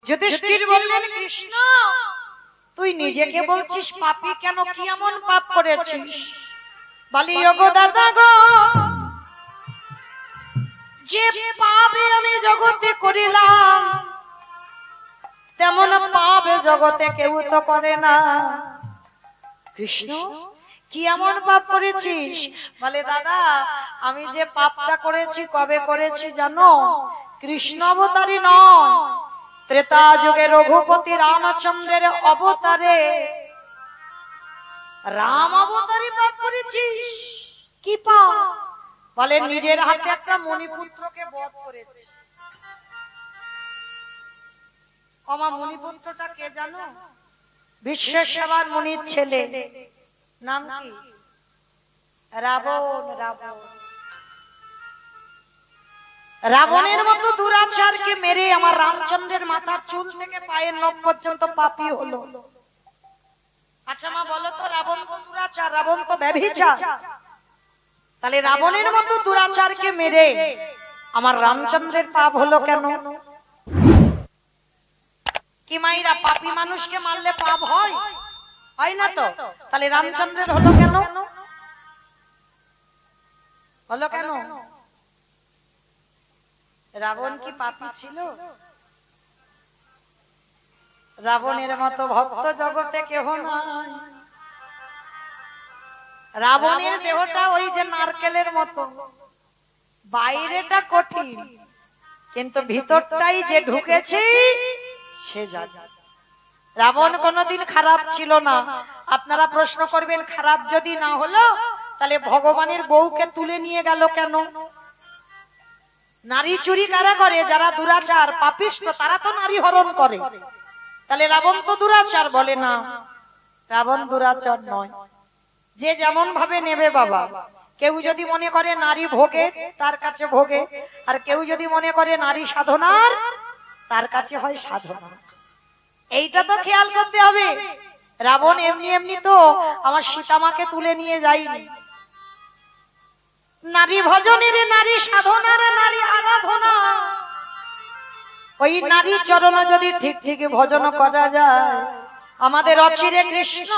যুধিষ্ঠির বললেন কৃষ্ণ তুই নিজেকে বলছিস পাপী কেন, কি এমন পাপ করেছিস? বলি ওগো দাদা গো, যে পাপ আমি জগতে করিলাম তেমন পাপ জগতে কেউ তো করে না। কৃষ্ণ কি এমন পাপ করেছিস? বলে দাদা আমি যে পাপটা করেছি কবে করেছি জানো? কৃষ্ণ অবতারী নয়, ত্রেতা যুগে রঘুপতি রামচন্দ্রের অবতারে রাম অবতারী পাপ করেছিস। কি পাপ? বলে নিজের হাতে একটা মণিপুত্রকে বধ করেছে। আমার মণিপুত্রটা কে জানো? বিশ্বেশ্বর মুনির ছেলে, নাম কি? রাবণ। রাবণের মতো দুরাচারকে মেরে আমার রামচন্দ্রের মাথার চুল থেকে পায়ের নখ পর্যন্ত পাপী হলো। আচ্ছা মা বলো তো, রাবণ তো দুরাচার, রাবণ তো ব্যভিচার, তাহলে রাবণের মতো দুরাচারকে মেরে আমার রামচন্দ্রের পাপ হলো কেন? কি মাইরা পাপী মানুষকে মারলে পাপ হয়? হয় না তো, তাহলে রামচন্দ্রের হলো কেন? হলো কেন? রাবণ কি পাপী ছিল? রাবণের মতো ভক্ত জগতে কেহ নাই। রাবণের দেহটা ওই যে নারকেলের মতো, বাইরেটা কঠিন কিন্তু ভিতরটাই যে ঢুকেছে সে জানে। রাবণ কোনদিন খারাপ ছিল না। আপনারা প্রশ্ন করবেন খারাপ যদি না হলো তাহলে ভগবানের বউকে তুলে নিয়ে গেল কেন? নারী চুরি কারা করে? যারা দুরাচার পাপিষ্ঠ তারা তো নারী হরণ করে। তাহলে রাবণ তো দুরাচার বলে না, রাবণ দুরাচার নয়। যে যেমন ভাবে নেবে বাবা। কেউ যদি মনে করে নারী ভোগে তার কাছে ভোগে, আর কেউ যদি মনে করে নারী সাধনার তার কাছে হয় সাধনা। এইটা তো খেয়াল করতে হবে। রাবণ এমনি এমনি তো আমার সীতামাকে তুলে নিয়ে যায়নি। নারী ভজনের, নারী সাধনার, নারী আরাধনা, ওই নারী চরণ যদি ঠিক ঠিক ভজন করা যায় আমাদের অচিরে কৃষ্ণ